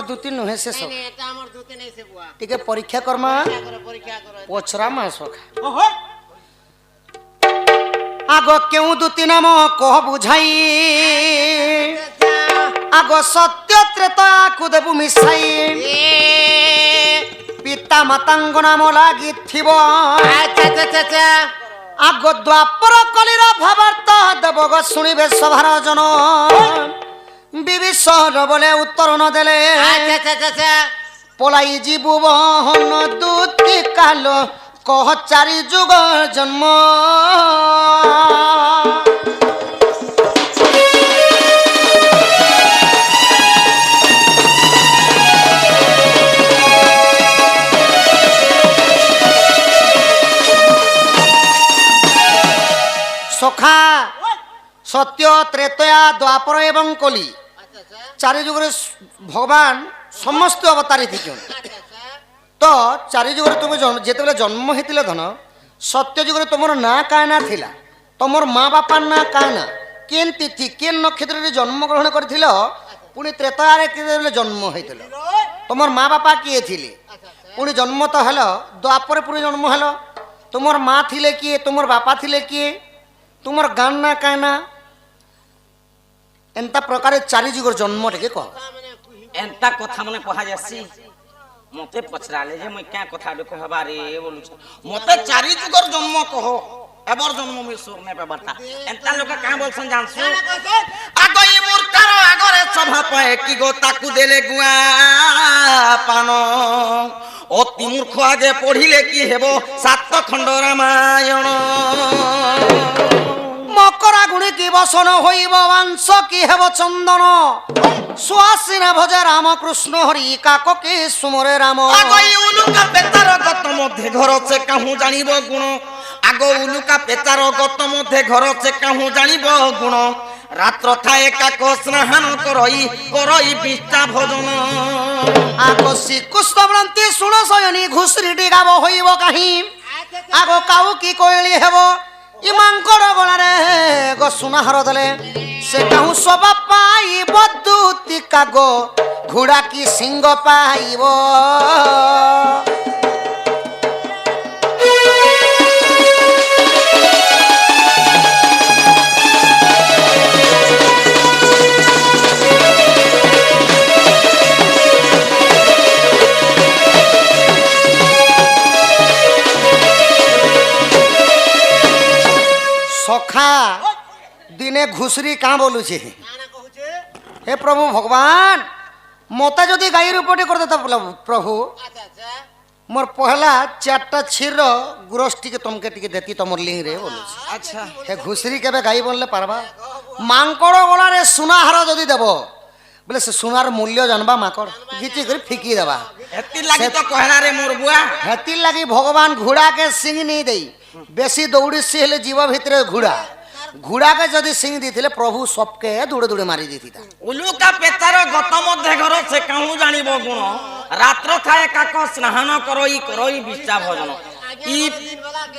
দুতি নুহে শেষ नहीं नहीं এটা আমার দুতে নেই সে বুয়া টিকে পরীক্ষা করমা পরীক্ষা করো পছরা মা সখা ওহো আগ কেউ দুতি নাম কহ বুঝাই আগ সত্য ত্রেতাকু দেবু মিশাই পিতা মাতাঙ্গ নাম লাগিথিব আচ্ছা আচ্ছা আচ্ছা আগ দ্বাপর কলির ভাবার্থ দেবগ শুনিবে সভার জন বিভীষণ বলে উত্তর ন দেলে আচ্ছা আচ্ছা আচ্ছা পলাই জীবু বহন দুতি কাল কহ চারি যুগ জন্ম সখা সত্য ত্রেতয়া দ্বাপর এবং কলি চারি যুগরে ভগবান সমস্ত অবতারি থিছেন তো চারি যুগরে তুমি যেতবেলে জন্ম হয়েছিল ধন সত্য যুগরে তোমার না কায়না থিলা তোমার মা বাপার না কায়না কেন তিথি কেন নক্ষত্রে জন্মগ্রহণ করেছিল পুনি ত্রেতয়ারে কেতবেলে জন্ম হয়েছিল তোমার মা বাপা কিয়ে থিলে পুনি জন্ম তো হল দ্বাপরে পুনি জন্ম হল তোমার মা থিলে কিয়ে তোমার বাপা থিলে কিয়ে তোমার গান না কায়না এন্তা প্রকারে চারি যুগর জন্ম টিকে কহ এন্তা কথা মানে কহা যাচ্ছি মতে পচরালে যে মই ক্যা কথা কহবা রে বলুছ মতে চারি যুগর জন্ম কহ এবার জন্ম মই সুর নে পাবারতা এন্তা লোক কা বলছন জানছু আগই মূর্তার আগরে সভা পায় কি গো তাকু দেলে গুয়া পান অতি মূর্খ আগে পড়িলে কি হেব সাত খণ্ড রামায়ণ মকরা গুণী কি বসন হইব বাংশ কি হেব চন্দন সুহাসিনা ভজে রামকৃষ্ণ হরি কাককে সুমরে রাম আগই উলুকা পেতার গত মধ্যে ঘর সে কাহু জানিব গুণ আগ উলুকা পেতার গত মধ্যে ঘর সে কাহু জানিব গুণ রাত্র থায়ে কাক স্নান করই বিষ্টা ভোজন আগ শ্রীকৃষ্ণ ব্রান্তি শুণ শয়নী ঘুষরিটি গাব হইব কাহি আগ কাউ কি কইলি হেব ইমাঙ্কর গলারে গো সুনাহার দলে সে কাহু সবা পাইব দুতি কাগ ঘোড়া কি সিংহ পাইব সখা দিনে ঘুষরি কাঁ বলুছে হে প্রভু ভগবান মতে যদি গাইর উপরে করে দেতা প্রভু মোর পহলা চারটা ছির গুরসটিকে তোমাকে টিকে দেতি তোমার লিং রে বলুছে আচ্ছা হে ঘুষরি কেবে গাই বললে পারবা মাংকড় গলারে সুনাহার যদি দেব বলে সে সোনার মূল্য জানবা মাকড় গিচি করে ফিকি দেবা এতি লাগি তো কহলা রে মোর বুয়া হেতির লাগি ভগবান ঘোড়াকে সিং নেই দেই বেশি দৌড়িছি হলে জীব ভিতরে ঘোড়া ঘোড়াকে যদি সিং দিয়েছিলে প্রভু সবকে দৌড়ে দৌড়ে মারি দিতা উলুকা পেতার গত মধ্যে ঘর সে কাহু জানিব গুণ রাত্র থায়ে কাক স্নান করই বিষ্টা ভোজন ই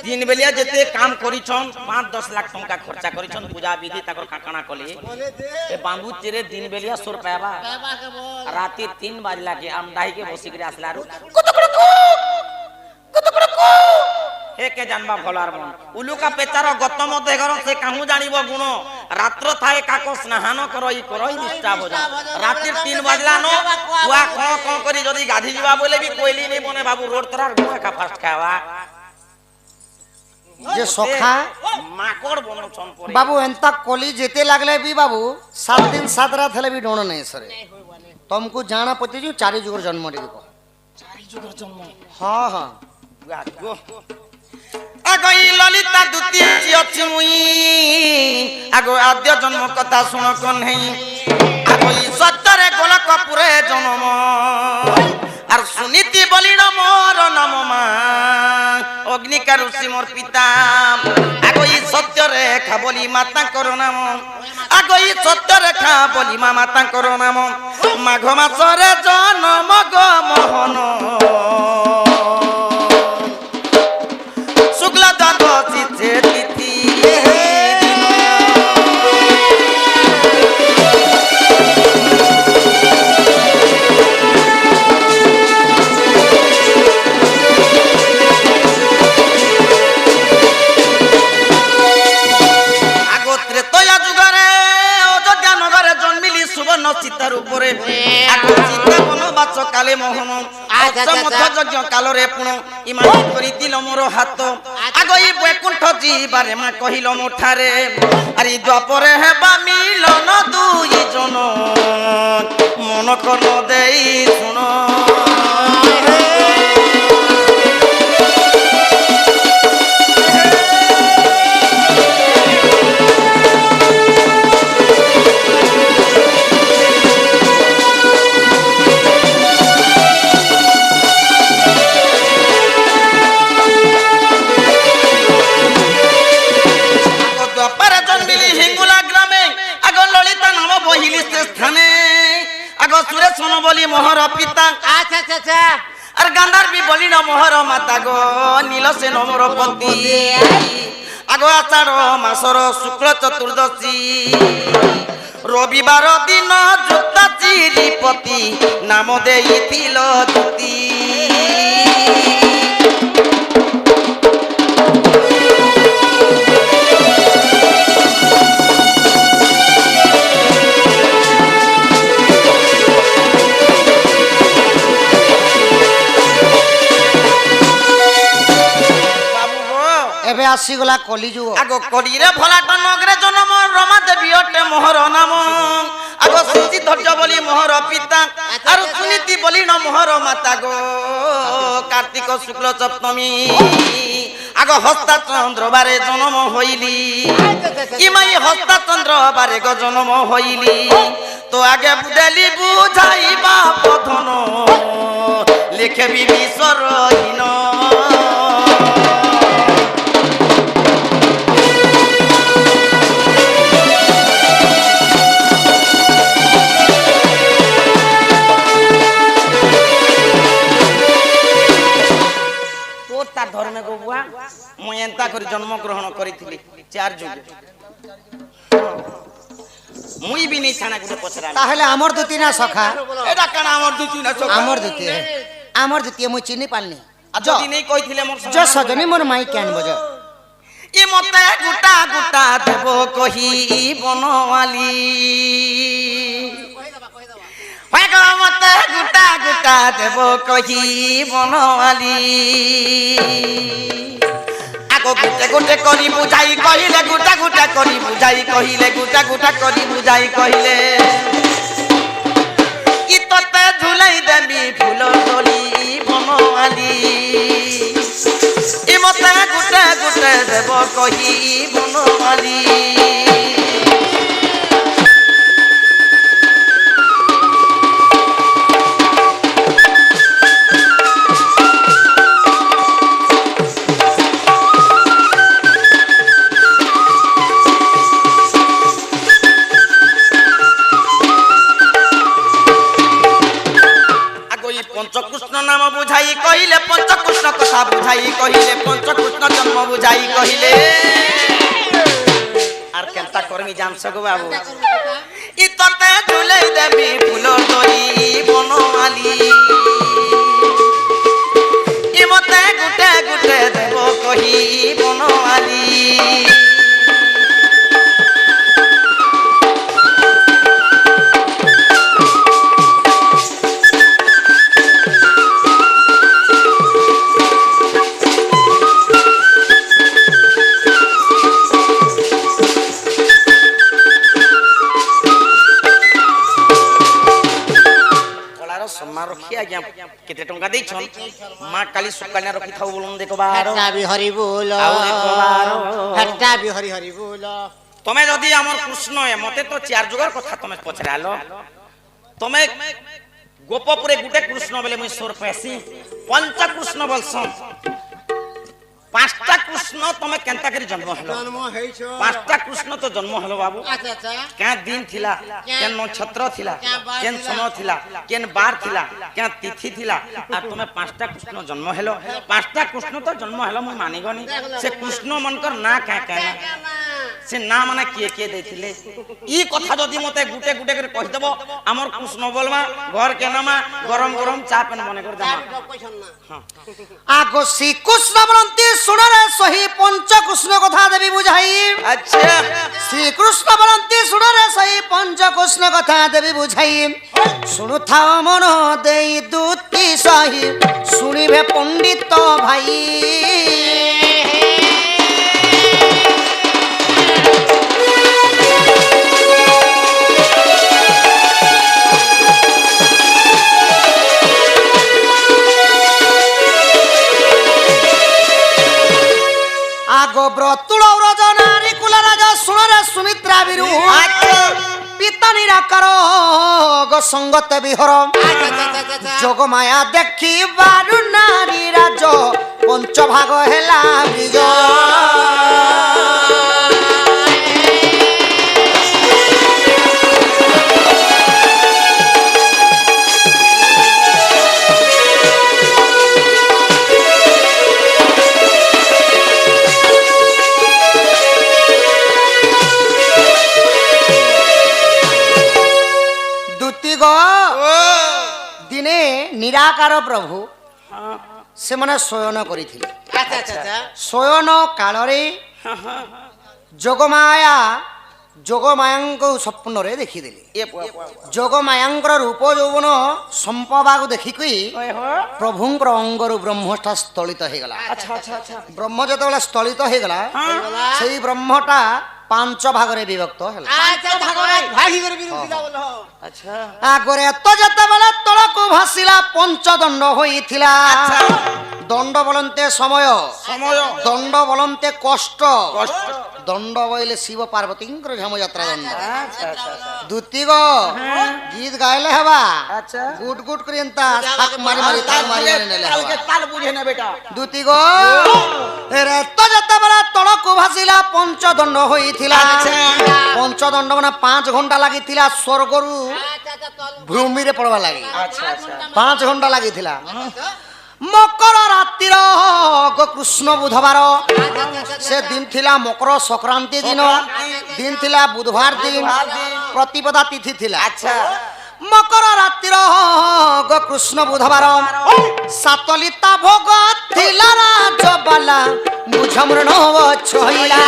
দিন বেলিয়া যেতে কাম করিছন 5-10 লাখ টাকা খরচা করিছন পূজা বিধি তাকর কাকানা কলে এ বাম্বু চিরে দিন বেলিয়া সুর পাবা রাতে 3 বাজলা के আমদাই के বসি করে আসলা আর কত কত হে কে জানবা ভলার মন উলুকা পেচার গত মধ্যে ঘর সে কাহু জানিব গুণ রাত্র থায়ে কাক স্নান করই নিষ্ঠা ভোজন রাতে 3 বাজলা ন কুয়া ক করি যদি গাধি যাবা বলে বি কইলি নেই মনে বাবু রোড তরার গুয়া কা ফাস্ট খাওয়া যে সখা মাকড় বনছন পরে বাবু এন্তা কলি যেতে লাগলে বি বাবু 7 दिन 7 রাত হলে বি ডোণ নাই সরে तुमको जाना पति जो चारि जुगर जन्म रे को চারি যুগের জন্ম हां हां আগো আগই ললিতা দুতি আছে মুই আগো আদ্য জন্ম কথা শুন কোন হেই আগই সত্যরে গোলকপুরে জন্ম আর সুনীতি বলিল মোর নাম মা অগ্নিকা ঋষি মোর পিতা আগই সত্য রেখা বলি মাতা কর নাম আগই সত্য রেখা বলি মা মাতা কর নাম মাঘ মাসরে জন্ম গো মোহন শুক্লা দ্বাদশী তিথি সীতা বনবাস কালে মোহন অশ্বমথ যজ্ঞ কালরে পুণ ইমান করিতিল মোর হাত আগ এই বৈকুণ্ঠ জীবারে মা কহিল মুঠারে আরে দ্বাপরে হেবা মিলন দুই জন মন কন দেই শুণ বলি মোহর পিতা আচ্ছা আচ্ছা আচ্ছা আর গান্ধার বি বলি না মোহর মাতা গো নীল সে নমর পতি আগ আষাঢ় মাসর শুক্ল চতুর্দশী রবিবার দিন যোদ্ধা চিরিপতি নাম দেইছিল দুতি এবে আসিগলা কলিযুগ আগ কলিরে ভলাট নগরে জন্ম রমা দেবী অটে মোহর নাম আগ সুচি ধৈর্য বলি মোহর পিতা আর সুনীতি বলি ন মোহর মাতা গো কার্তিক শুক্ল সপ্তমী আগ হস্তা চন্দ্র বারে জন্ম হইলি ইমাই হস্তা চন্দ্র বারে গো জন্ম হইলি তো আগে বুঝালি বুঝাইবা পথন লিখে বিবিসরহীন ধর্মে গোবুয়া মুই এন্তা করে জন্মগ্রহণ করিছিলি 4 যুগ মুই বি নি ছানা গুলো পছরা তাহলে আমর দুতি না সখা এটা কানা আমর দুতি না সখা আমর দুতি মুই চিনি পালনি যদি নেই কইছিলে মোর জ সজনী মোর মাই কেন বজ ই মতে গুটা গুটা দেব কহি বনওয়ালি হয় গো মতে গুটা গুটা দেব কহি বনওয়ালি আগো গুটে গুটে করি বুঝাই কহিলে গুটা গুটা করি বুঝাই কহিলে গুটা গুটা করি বুঝাই কহিলে ই তোতে ঝুলাই দেবি ফুল দলি বনওয়ালি ই মতে গুটে গুটে দেব কহি বনওয়ালি পঞ্চকৃষ্ণ নাম বুঝাই কহিলে পঞ্চকৃষ্ণ কথা বুঝাই কহিলে পঞ্চকৃষ্ণ জন্ম বুঝাই কহিলে আর কেনতা করমি জানছ গো বাবু ই তোতে ঝুলাই দেবি ফুল দই বনওয়ালি ই মতে গুটে গুটে দেব কহি বনওয়ালি কেতে টঙ্কা দেইছন মা কালি সকালে রখি থাও বলুন দেখো বার হট্টা বিহরি বল হট্টা বিহরি হরি বল তুমি যদি আমার কৃষ্ণ মতে তো 4 যুগের কথা তুমি পছরালো তুমি গোপপুরে গুটে কৃষ্ণ বলে মুই সোর পেছি পঞ্চ কৃষ্ণ বলছন 5টা কৃষ্ণ তুমি কেনতা করে জন্ম হলো জন্ম হইছ 5টা কৃষ্ণ তো জন্ম হলো বাবু আচ্ছা আচ্ছা কেন দিন থিলা কেন নক্ষত্র থিলা কেন সময় থিলা কেন বার থিলা কেন তিথি থিলা আর তুমি 5টা কৃষ্ণ জন্ম হলো 5টা কৃষ্ণ তো জন্ম হলো মুই মানিগনি সে কৃষ্ণ মনকর না কে কে না সে না মানে কিয়ে ଦେଇଥିଲେ ই কথা যদি মতে গুটে গুটে করে কহিদেব আমার কৃষ্ণ বলমা ঘর কেনামা গরম গরম চা পেন মনে করে দেমা আগো শ্রীকৃষ্ণ বলন্তি শুণরে সহি পঞ্চকৃষ্ণ কথা দেবী বুঝাই। আচ্ছা শ্রীকৃষ্ণ বলন্তি শুণরে সহি পঞ্চকৃষ্ণ কথা দেবী বুঝাই। শুণুথাও মন দেই দুতি সহি শুনিবে পণ্ডিত ভাই। আগো ব্রতুল রজনারি কুল রাজা শুণরে সুমিত্রা বিরু পিতা নিরাকার গো সঙ্গত বিহর। যোগ মায়া দেখি বারু নারী রাজ পঞ্চভাগ হেলা বিজয়। দিনে নিরাকার প্রভু সেমানে শয়ন করিଥିଲେ। শয়ନ କାଳରେ ଯୋଗମାୟାଙ୍କୁ ସ୍ୱପ୍ନରେ ଦେଖିଦେଲେ। ଯୋଗମାୟାଙ୍କର ରୂପ ଯୌବନ ସମ୍ପବାକୁ ଦେଖିକି ପ୍ରଭୁଙ୍କର ଅଙ୍ଗରୁ ବ୍ରହ୍ମଟା ସ୍ଥଳିତ ହେଇଗଲା। ବ୍ରହ୍ମ ଯେତେବେଳେ ସ୍ଥଳିତ ହେଇଗଲା ସେଇ ବ୍ରହ୍ମଟା ପାଞ୍ଚ ଭାଗରେ ବିଭକ୍ତ ହେଲା। ଆଗରେ ତ ଯେତେବେଳେ ତଳକୁ ଭାସିଲା ପଞ୍ଚଦଣ୍ଡ ହୋଇଥିଲା। ଦଣ୍ଡ ବୋଲନ୍ତେ ସମୟ ଦଣ୍ଡ ବୋଲନ୍ତେ କଷ୍ଟ ଦଣ୍ଡ ବୋଇଲେ ଶିବ ପାର୍ବତୀଙ୍କର ଝାମଯାତ୍ରା ଦଣ୍ଡ। ଦ୍ୱିତୀୟ ଗୀତ ଗାଇଲେ ହେବା ଗୁଟ ଗୁଟ କରି ଏନ୍ତା ମାରି ମାରି ନେଲେ ଦ୍ୱିତୀୟ ରେତ ଯେତେବେଳେ ତଳକୁ ଭାସିଲା ପଞ୍ଚଦଣ୍ଡ ହୋଇଥିଲା। ପଞ୍ଚଦଣ୍ଡ ମାନେ 5 ଘଣ୍ଟା ଲାଗିଥିଲା ସ୍ୱର୍ଗରୁ ଭୂମିରେ ପଡବା ଲାଗି 5 ଘଣ୍ଟା ଲାଗିଥିଲା। ମକର ରାତିର କୃଷ୍ଣ ବୁଧବାର ସେ ଦିନ ଥିଲା ମକର ସଂକ୍ରାନ୍ତି ଦିନ। ଦିନ ଥିଲା ବୁଧବାର ଦିନ ପ୍ରତିପଦା ତିଥି ଥିଲା। ମକର ରାତିର କୃଷ୍ଣ ବୁଧବାର ସାତଲିତା ଭୋଗ ଥିଲା ରାଜବାଲା ବୁଝମୃଣ ଛଇଲା।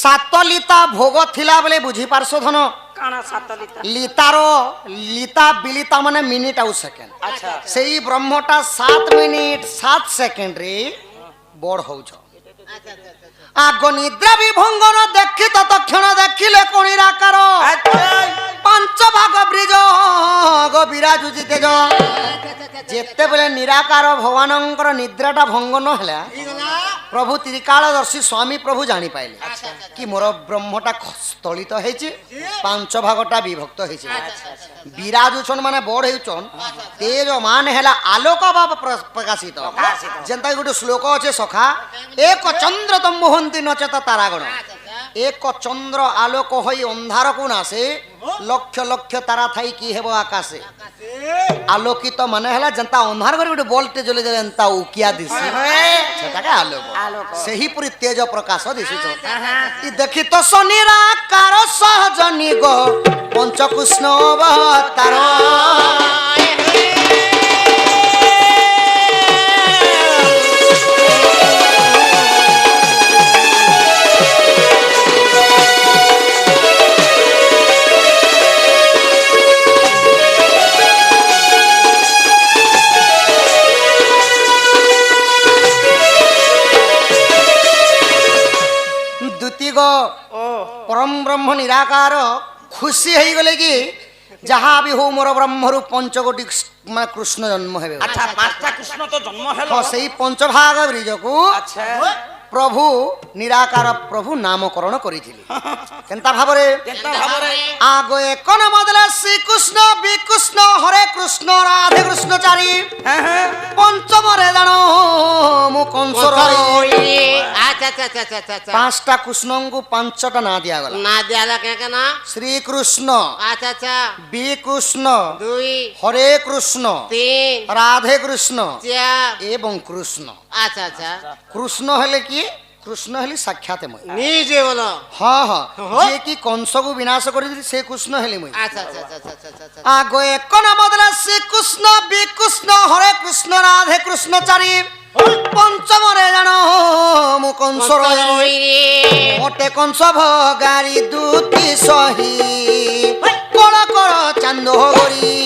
ସାତଲିତା ଭୋଗ ଥିଲା ବୋଲେ ବୁଝି ପାରସ ଧନ লিতার লিতা বিলিতা মানে মিনিট আউ সেকেন্ড। সেই ব্রহ্মটা 7 মিনিট 7 সেকেন্ড রে বড় হউছ। আগ নিদ্রা বিভঙ্গন দেখি তৎক্ষণ দেখিলে কোন নিরাকার 5 ভাগ ব্রিজ গো বিরাজুজি তেজ। যেতেবেলে নিরাকার ভগবানଙ୍କର নিদ্রাটা ভঙ্গ ন হেলা প্রভু ত্রিকালদর্শী স্বামী প্রভু জানি পাইলে কি মোর ব্রহ্মটা স্থলিত হয়েছে 5 ভাগটা বিভক্ত হয়েছে। বিরাজুছন মানে বড় হেউছন তেজ মান হেলা আলোক বা প্রকাশিত। যেন্তা গোটে শ্লোক আছে সখা এক চন্দ্র তম মোহন্তি নচেত তারাগণ। এক চন্দ্র আলোক হই অন্ধারকু নাসে লক্ষ লক্ষ তারা থাই কি হেব আকাশে। আলোকিত মানে হেলা যেন্তা অন্ধার করে গোটে বলতে জ্বলে যাবে এন্তা উকিয়া দিছে সেটাকে আলোক। সেহিপরি তেজ প্রকাশ দিশুছ। ই দেখি তো শনিরাকার সহজ নিগ পঞ্চকৃষ্ণ অবতার। পরম ব্রহ্ম নিরাকার খুশি হয়ে গলে কি যাহা বি হো মোর ব্রহ্মরূ পঞ্চকোটি মানে কৃষ্ণ জন্ম হেবে। আচ্ছা পাঁচটা কৃষ্ণ তো জন্ম হলো। তো সেই পঞ্চভাগ ব্রিজকু আচ্ছা প্রভু নিরাকার প্রভু নামকরণ করিଥିଲେ। কেনতা ভাবরে কেনতা ভাবরে আগে কোন মদলা শ্রীকৃষ্ণ বিকৃষ্ণ হরে কৃষ্ণ রাধে কৃষ্ণ চারি হ্যাঁ হ্যাঁ পঞ্চমরে জানো মু কংসর আচ্ছা আচ্ছা আচ্ছা আচ্ছা আচ্ছা পাঁচটা কৃষ্ণঙ্কু পাঁচটা না দিয়া গলা। না দেয়ালা কেন কেন? শ্রীকৃষ্ণ আচ্ছা আচ্ছা বিকৃষ্ণ 2 হরে কৃষ্ণ 3 রাধে কৃষ্ণ 4 এবং কৃষ্ণ। আচ্ছা আচ্ছা কৃষ্ণ হলে কি? কৃষ্ণ হলে সাক্ষাৎ মই। নিজে বলো। হ্যাঁ হ্যাঁ যে কি কংসকু বিনাশ করেছিল সে কৃষ্ণ হেলি মই। আচ্ছা আচ্ছা আচ্ছা আচ্ছা আচ্ছা আচ্ছা আগে এক নাম বদলা শ্রীকৃষ্ণ বিকৃষ্ণ হরে কৃষ্ণ রাধে কৃষ্ণ চারি পঞ্চমরে জানো মু কংসর মোটে কংস ভগারি দুতি সহি কল কর চান্দ গরি।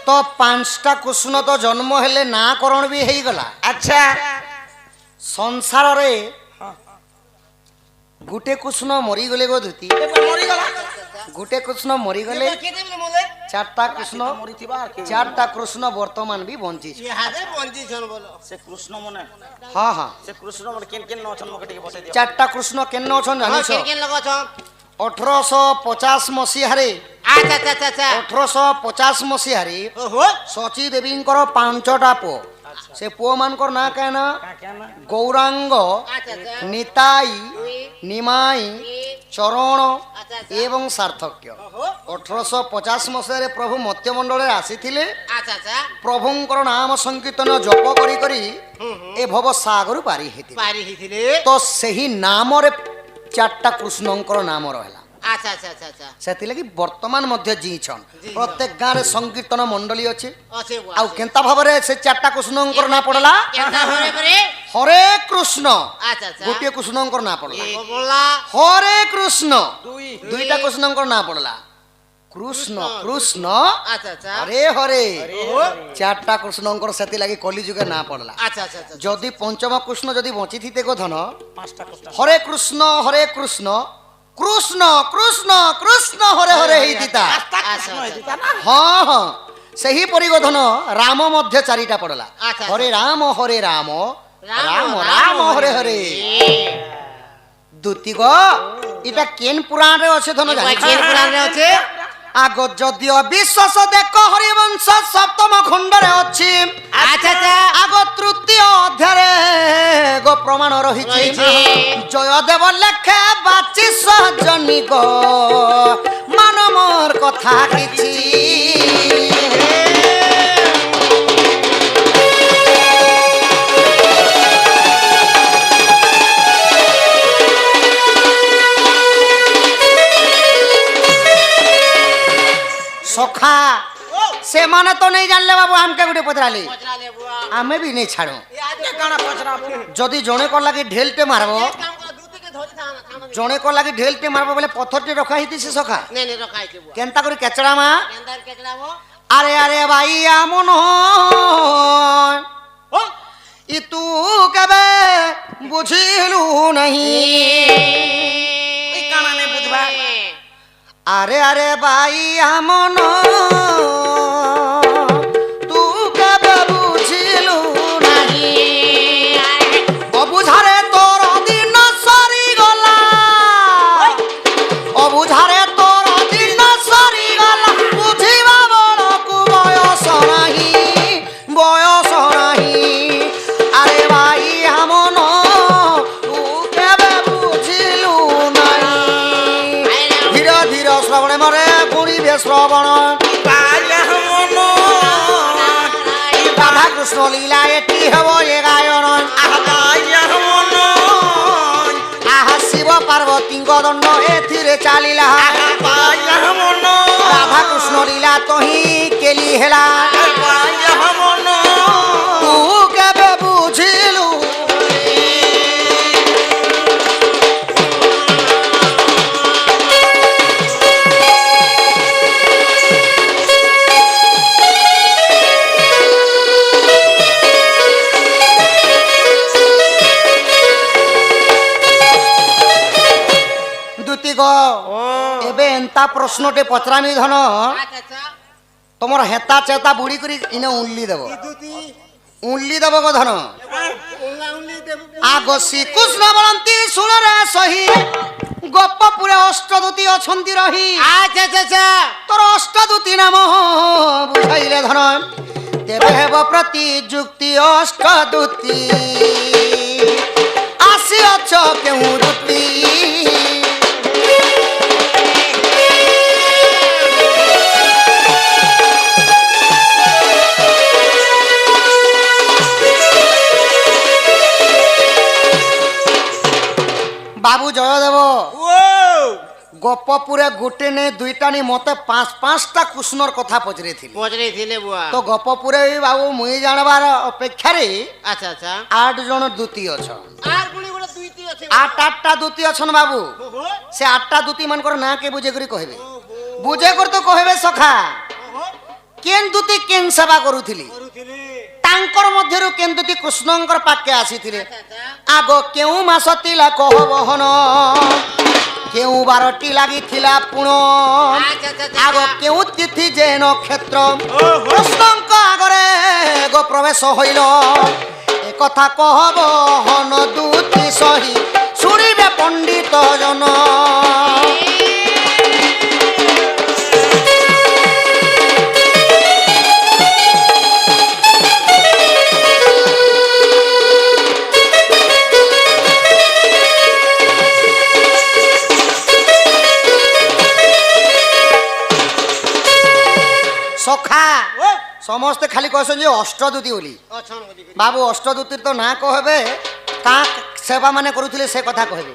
তো পাঁচটা কৃষ্ণ তো জন্ম হেলে নাকরণ বি হয়েগলা। আচ্ছা সংসারে গোটে কৃষ্ণ মরিগলে গো ধুতি মরিগলা গোটে কৃষ্ণ মরিগলে চারটা কৃষ্ণ মরিথিবা আর কি চারটা কৃষ্ণ বর্তমান বি বঞ্চিছে। ইহাদে বঞ্চিছন বলো। সে কৃষ্ণ মনে হ্যাঁ হ্যাঁ সে কৃষ্ণ মনে কেন কেন অছন মকে টিকে বসাই দিও। চারটা কৃষ্ণ কেন অছন জানিছ? কেন কেন লগছ? 1850 মସିହାରେ আচ্ছা আচ্ছা আচ্ছা আচ্ছা 1850 মସିହାରେ ওহো ସଚୀ ଦେବୀଙ୍କର ପାଞ୍ଚଟା ପୁଅ। ସେ ପୁଅ ମାନଙ୍କର ନାଁ କାଁ ନା কেন ଗୌରାଙ୍ଗ আচ্ছা আচ্ছা ନିତାଇ ନିମାଇ ଚରଣ আচ্ছা আচ্ছা ଏବଂ ସାର୍ଥକ୍ୟ। ওহো 1850 ମସିହାରେ ପ୍ରଭୁ ମତ୍ୟମଣ୍ଡଳରେ ଆସିଥିଲେ। আচ্ছা আচ্ছা ପ୍ରଭୁଙ୍କର ନାମ ସଂକୀର୍ତ୍ତନ ଜପ କରି କରି ଏ ଭବ ସାଗରରୁ ପାରି ହେଇଥିଲେ। পারি হিছিলে। ତ ସେହି ନାମରେ ଚାରିଟା କୃଷ୍ଣଙ୍କର ନାମ ରହିଲା। আচ্ছা আচ্ছা আচ্ছা আচ্ছা ସେଥିଲାଗି ବର୍ତ୍ତମାନ ମଧ୍ୟ ଜିଇଛନ୍ ପ୍ରତ୍ୟେକ ଗାଁରେ ସଂକୀର୍ତ୍ତନ ମଣ୍ଡଳୀ ଅଛି। আছে ଆଉ କେନ୍ତା ଭାବରେ ସେ ଚାରିଟା କୃଷ୍ଣଙ୍କର ନାଁ ପଡଲା? কেনটা হরে করে? ହରେ କୃଷ୍ଣ আচ্ছা আচ্ছা ଗୋଟିଏ କୃଷ୍ଣଙ୍କର ନାଁ ପଡଲା। বললা ହରେ କୃଷ୍ଣ দুই ଦୁଇଟା କୃଷ୍ଣଙ୍କର ନାଁ ପଡଲା। କୃଷ୍ଣ କୃଷ୍ଣ আচ্ছা আচ্ছা ହରେ ହରେ ଚାରିଟା କୃଷ୍ଣଙ୍କର ସେଥିଲାଗି କଲିଯୁଗେ ନାଁ ପଡଲା। আচ্ছা আচ্ছা আচ্ছা ଯଦି ପଞ୍ଚମ କୃଷ୍ଣ ଯଦି ବଞ୍ଚିଥିତେ ଗୋଧନ পাঁচটা কৃষ্ণ হরে কৃষ্ণ কৃষ্ণ কৃষ্ণ কৃষ্ণ হরে হরে ହେଇଥିତା। পাঁচটা কৃষ্ণ হইতা না ହଁ ହଁ ସେହିପରି ଗୋଧନ ରାମ ମଧ୍ୟ ଚାରିଟା ପଡଲା। ଆଚ୍ଛା, ହରେ ରାମ ରାମ রাম ରାମ ହରେ ହରେ। দ্বিতীয় এটা কেন পুরাণে আছে ধন জানিছ? কেন পুরাণে আছে? আগ যদিও বিশ্বাস দেখ হরিবংশ সপ্তম খণ্ডরে ଅଛି। আচ্ছা আচ্ছা আগ তৃতীয় অধ্যায়ে গো প্রমাণ রহিছে। রহিছে। জয়দেব লেখে বাচি সজনী গো মান মোর কথা কিছু। সখা ସେମାନେ ତ ନେଇ ଜାଣିଲେ ବାବୁ ଆମକେ ଗୋଟେ ପଚରାଲେ পচরালে বুয়া ଆମେ ବି ନେଇ ଛାড়ୁ। আজকে কানা পচরাবো যদি জনে কর লাগি ঢেলটে মারব কাম কর দুতিকে ধরি থাম থাম জনে কর লাগি ঢেলটে মারব বলে পথরটে রখা হইতিছে সখা নে নে রখাইছে বুয়া কেনতা করে কেচড়া মা কেন্দার কেচড়াবো আরে আরে ভাই আমন ও ই তু কেবে বুঝিলু নাহি। এই কানা নে বুঝবা আরে আরে ভাই আমন তু কেবে বুঝিলু নাহি। অবুঝারে তোর দিন সরি গলা অবুঝারে তোর দিন সরি গলা বুঝিবা বড়কু বয়স নাহি বয়স নাহি। আরে ভাই আমন তু কেবে বুঝিলু নাহি। ধীর ধীর শ্রবণে মরে পুরিবে শ্রবণ রাধা কৃষ্ণ লীলা এটি হব এ গায়ন। আহা শিব পার্বতীଙ୍କ দণ্ড এথিরে চালিলা রাধা কৃষ্ণ লীলা তহি কেলি হেলা তু কেবে বুঝিলু ଏନ୍ତା ପ୍ରଶ୍ନଟେ ପଚରାମି ଧନ আচ্ছা আচ্ছা তোমার হেতা চেতা বুড়ি করে ইনে উনলি দেব বিদ্যুতি উনলি দেব গো ধন উল্লা উল্লি দেব আগ শ্রীকৃষ্ণ বলন্তি শুণরে সহি গোপপুরে অষ্টদূতি অছন্তি রহি আচ্ছা আচ্ছা আচ্ছা তোর অষ্টদূতি নাম বুঝাইলে ধন তেবে হেব প্রতি যুক্তি অষ্টদূতি আসিଅଛ কেউ দূতি বাবু জয়দেব গপপুরে গোটে নে দুইটা নি মতে পাঁচ পাঁচটা কৃষ্ণর কথা পচরেছিল পচরে ছিলে বুয়া তো গপপুরে বাবু মুই জানবার অপেক্ষারে আচ্ছা আচ্ছা 8 জন দূতি অছ আর গুলি গুলো দুইটি আছে 8টা দূতি অছন বাবু সে 8টা দূতি মানকর না কে বুঝে করে কহিবে বুঝে করে তো কহিবে সখা কেন দূতি কেন সেবা করুথিলি তাঙ্কর মধ্যরু কেন দূতি কৃষ্ণঙ্কর পাকে আসিଥିଲେ আগ কেউ মাস তিলা কহ বহন কেউ বারটি লাগিଥିଲା পুণ আগ কেউ তিথি যে নক্ষত্র কৃষ্ণঙ্ক আগরে গো প্রবেশ হইল এ কথা কহ বহন দূতি সহি শুনিবে পণ্ডিত জন সখা সমস্তে খালি কহছেন যে অষ্টদূতি বলি অছন গুলি বাবু অষ্টদূতির তো না কহবে কাক সেবা মানে করুଥିଲେ সে কথা কহবে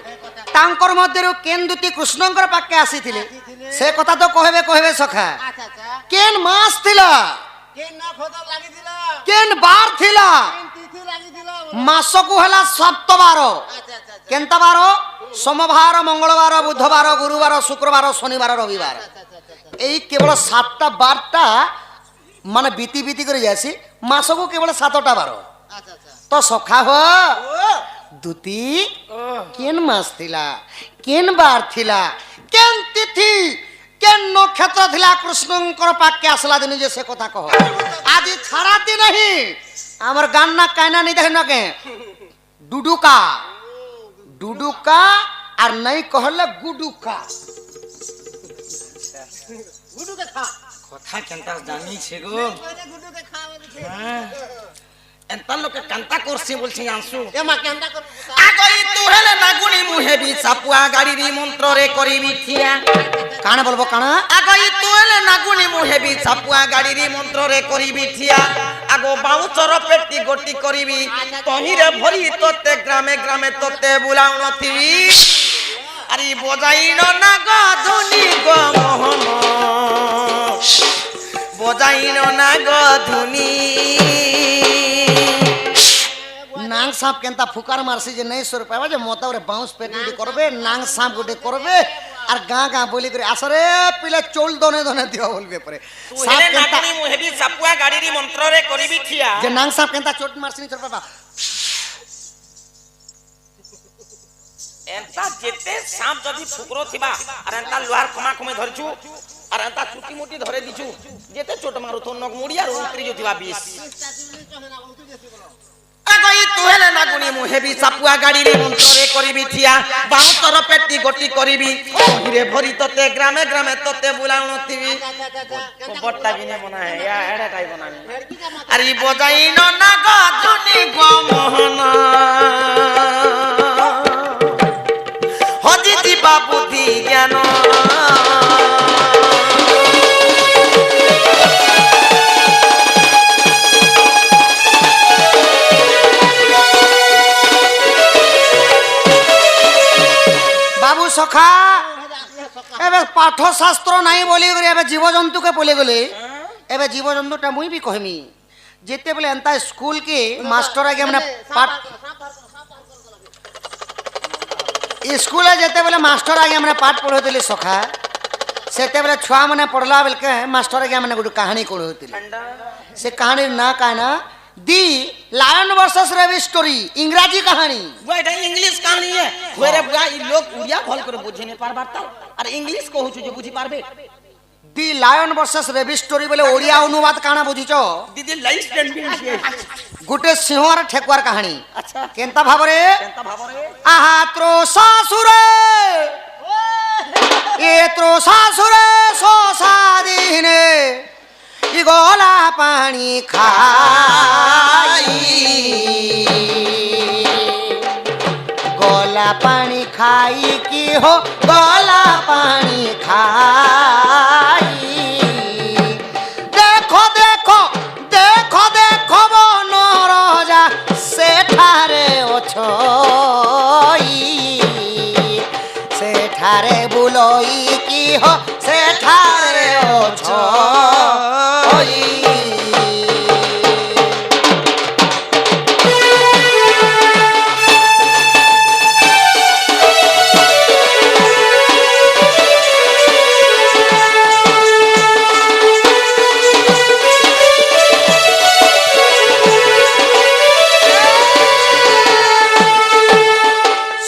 তাঙ্কর মধ্যে কেন দূতি কৃষ্ণঙ্কর পাকে আসিଥିଲେ সে কথা তো কহবে কহবে সখা আচ্ছা আচ্ছা কেন মাস থিলা কে না খোদা লাগি দিলা কেন বার থিলা কেন তিথি লাগি দিলা মাসকু হেলা সপ্তবার আচ্ছা আচ্ছা আচ্ছা কেনতা বার সোমবার মঙ্গলবার বুধবার গুরুবার শুক্রবার শনিবার রবিবার এই কেবল 7টা বারটা মানে বিতি বিতি করে যাচ্ছি মাসকু কেবল 7টা বার আচ্ছা আচ্ছা তো সখা হ দুতি কেন মাস থিলা কেন বার থিলা কেন তিথি কেন নক্ষত্র থিলা কৃষ্ণঙ্কর পাকে আসলা দিন যে সে কথা কহ আজি ছাড়াতি নাহি আমার গান না কায়না নেই দেখেন না কে ডুডুকা ডুডুকা আর নাই কহলে গুডুকা গুডুকে খা কথা কেনতা জানিছে গো কইতে গুডুকে খা বলছে এন্তা লোকে কান্তা করছি বলছি আনসু এ মা কেনটা কর আগই তু হেলে নাগুনি মুহে বি সাপুয়া গাড়িরি মন্ত্রে করিবি থিয়া কানে বলবো কানা আগই তু হেলে নাগুনি মুহে বি সাপুয়া গাড়িরি মন্ত্রে করিবি থিয়া আগো বাউচর পেটি গটি করিবি তহিরে ভরি তোতে গ্রামে গ্রামে তোতে বুলাও নথিবি আরে বজাইন না গো ধুনি গো মোহন বজাইন না গো ধুনি নাং সাপ কেনতা ফুকার মারছি যে নেই সর পাইবা যে মতা ওরে বাউন্স পেটি করবে নাং সাপ গোটে করবে আর গাঁ গাঁ বলি করে আসরে পিলে চোল দনে দনে দিও বলবে পরে সাপ হেলে কেনতা নাগুনি মুহে বি সাপুয়া গাড়িরি মন্ত্রে করিবি থিয়া যে নাং সাপ কেনতা চোট মারছি নি সর পাইবা এন্তা যেতে সাপ যদি ফুকরো থিবা আর এন্তা লোহার খমা খমে ধরছু আর এন্তা চুটি মুটি ধরে দিছু যেতে চোট মারু তো নক মুড়ি আর উতরি যথিবা 20 আগই তু হেলে নাগুনি মুহে বি সাপুয়া গাড়িরি মন্ত্রে করিবি থিয়া বাউতর পেটি গটি করিবি হিরে ভরি তোতে গ্রামে গ্রামে তোতে বুলাও নথিবি বট্টা বিনে বনা হে ইয়া এড়া টাই বনানি আরে বজাইন না গো ধুনি গো মোহন হজি দিবা বুদ্ধি জ্ঞান বাবু সখা এবে পাঠ শাস্ত্র নাই বলি করে এবে জীবজন্তুকে বলে গেলে এবে জীবজন্তুটা মুই বি কহমি যেতে বলে এন্তা স্কুল কে মাস্টার আগে মানে পাঠ স্কুলে যেতে বলে মাস্টার আগে মানে পাঠ পড়াউଥିଲି সখা সেତେବେଳେ ଛୁଆ ମାନେ ପଢଲା ବେଲକେ ମାଷ୍ଟର ଆଜ୍ଞା ମାନେ ଗୋଟେ କାହାଣୀ କହୁଥିଲେ ସେ କାହାଣୀର ନାଁ କାଁ ନା দি লায়ন ভার্সেস রেবি স্টোরি ইংরাজি কাহিনী বুয়া এটা ইংলিশ কাহিনী ওরে বুয়া ই লোক উড়িয়া ভাল করে বুঝি নি পারবার তাও আর ইংলিশ কহুছু যে বুঝি পারবে দি লায়ন ভার্সেস রেবি স্টোরি বলে ওড়িয়া অনুবাদ কাଣା বুঝিছ দিদি লাইফ স্ট্যান্ড গোটে সিংহর ঠেকুয়ার কাহিনী আচ্ছা কেনতা ভাবরে কেনতা ভাবরে আহা ত্রোষাসুরে এ ত্রোষাসুরে শোষাদিনে ই গলা পানি খাই গলা পানি খাই কি হো গলা পানি খাই দেখো দেখো দেখো দেখো বনরজা সেঠারে অছই সেঠারে বুলই কি হো সেঠারে অছই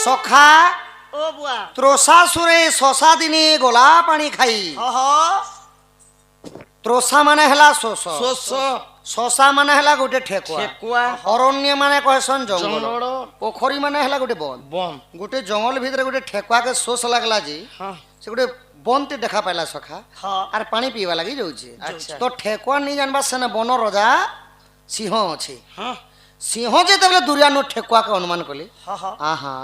সখা ও বুয়া ত্রোষাসুরে শশা দিনে গলা পানি খাই ওহ ত্রোষা মানে হেলা শোষ শোষ শশা মানে হেলা গোটে ঠেকুয়া ঠেকুয়া অরণ্য মানে কহেসন জঙ্গল জঙ্গল পোখରୀ মানে হেলা গোটে বন বম গোটে জঙ্গল ভিতরে গোটে ঠেকুয়াকে শোষ লাগলা যে হ্যাঁ সে গোটে বনতে দেখা পাইলা সখা হ্যাঁ আর পানি পিଇବା লাগি যাଉଛି আচ্ছা। তো ঠেকুয়া নি জানবা সেনে বন রজা সিংহ ଅଛି হ্যাঁ সিংহ যেତେବେଳେ ଦୁରିଆନୁ ଠେକୁଆকে ଅନୁମାନ କଲେ হ্যাঁ হ্যাঁ ଆହା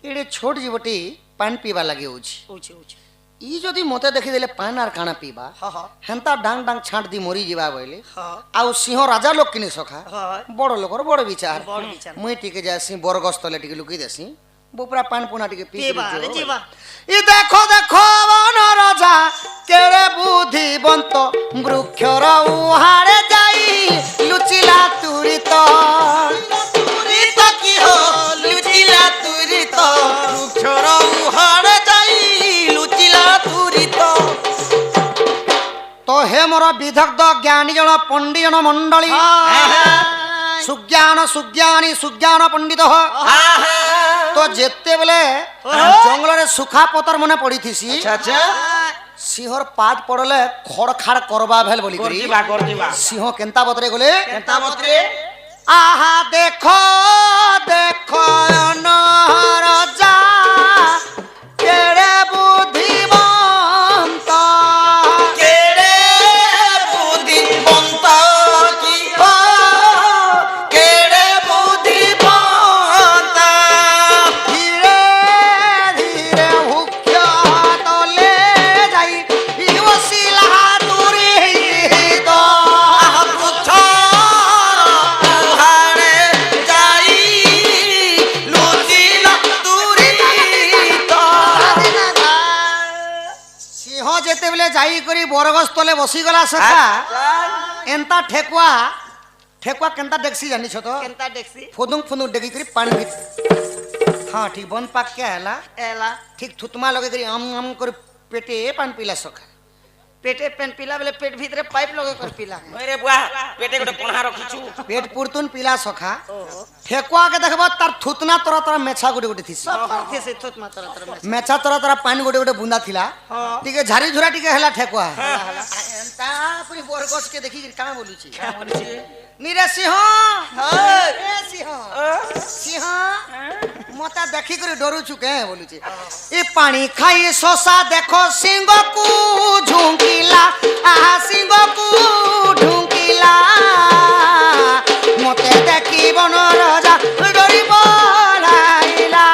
ଏଡ଼େ ଛୋଟ ଜୀବଟି ପାଣି ପିଇବା ଲାଗି ହେଉଛି উচি উচি ଇ ଯଦି ମତେ ଦେଖିଦେଲେ ପାଣି ଆର୍ କାଣା ପିଇବା হ্যাঁ হ্যাঁ ହେନ୍ତା ଡାଙ୍ଗ ଡାଙ୍ଗ ଛାଣ୍ଟ ଦି ମରିଯିବା ବୋଇଲେ হ্যাঁ ଆଉ ସିଂହ ରାଜା ଲୋକ କିନି ସଖା হ্যাঁ ବଡ଼ ଲୋକର ବଡ଼ ବିଚାର বড় বিচার ମୁଇଁ ଟିକେ ଯାଏସି ବରଗଛ ତଲେ ଟିକେ ଲୁକି ଦେସି ବୋପରା ପାଣି ପୁଣା ଟିକେ পিবা রে ପିଇ জিবা ই দেখো দেখো বন রাজা কেড়ে বুদ্ধিবন্ত বৃক্ষর উহারে যাই লুচিলা তুরিত তুরিত কি হো লুচিলা তুরিত বৃক্ষর উহাড়ে যাই লুচিলা তুরিত তো হে মোর বিদগ্ধ জ্ঞানী জন পণ্ডিত জন মণ্ডলী সুজ্ঞান সুজ্ঞানী সুজ্ঞান পণ্ডিত তো যেতেবেলে জঙ্গলরে সুখা পতর মনে পড়িথিসি আচ্ছা সিংহর পাদ পড়লে খড় খাড় করবা ভেল বলি করি করজিবা সিংহ কেনতা বতরে গলে কেনতা মতরে আহা দেখো দেখো অনরজা কেড়ে বুদ্ধিবন্ত কেড়ে বুদ্ধিবন্ত কি হো কেড়ে বুদ্ধিবন্ত ধীরে ধীরে হুক্ষ তলে যাই বসিলা তুরিত উহাড়ে যাই লুচিলা তুরিত সিংহ যেতেবেলে যাই করি বরগছ তলে বসিগলা সখা এন্তা ঠেকুয়া ঠেকুয়া কেনতা দেখছি জানিছ তো কেনতা দেখছি ফুদুং ফুদুং ডেকি করি পানি ভিত হ্যাঁ ঠিক বন পাক কে হেলা এলা ঠিক থুতমা লগে করি আম আম করে পেটে পানি পিলা সখা পেটে পেন পিলা বেলে পেট ভিতরে পাইপ লগে কর পিলা ওরে বুয়া পেটে গোটে পণা রখিছু পেট পুরতুন পিলা সখা ঠেকুয়াকে দেখব তার থুতনা তরা তরা মেছা গোটে গোটে থিস সব করতে সে থত মাত্রা তোর মেছা তরা তরা পানি গোটে গোটে বুন্দা থিলা হ্যাঁ টিকে ঝারি ঝুরা টিকে হেলা ঠেকুয়া এন্তা পুরি বরগছ কে দেখি কাঁ বলুছি নিরে সিংহ এ সিংহ সিংহ মতা দেখি করে ডরুছু কে বলুছি এ পানি খাই শশা দেখো সিংহকু ঝুঁকিলা আহা সিংহকু ঢুকিলা মতে দেখি বন রাজা ডরি পলাইলা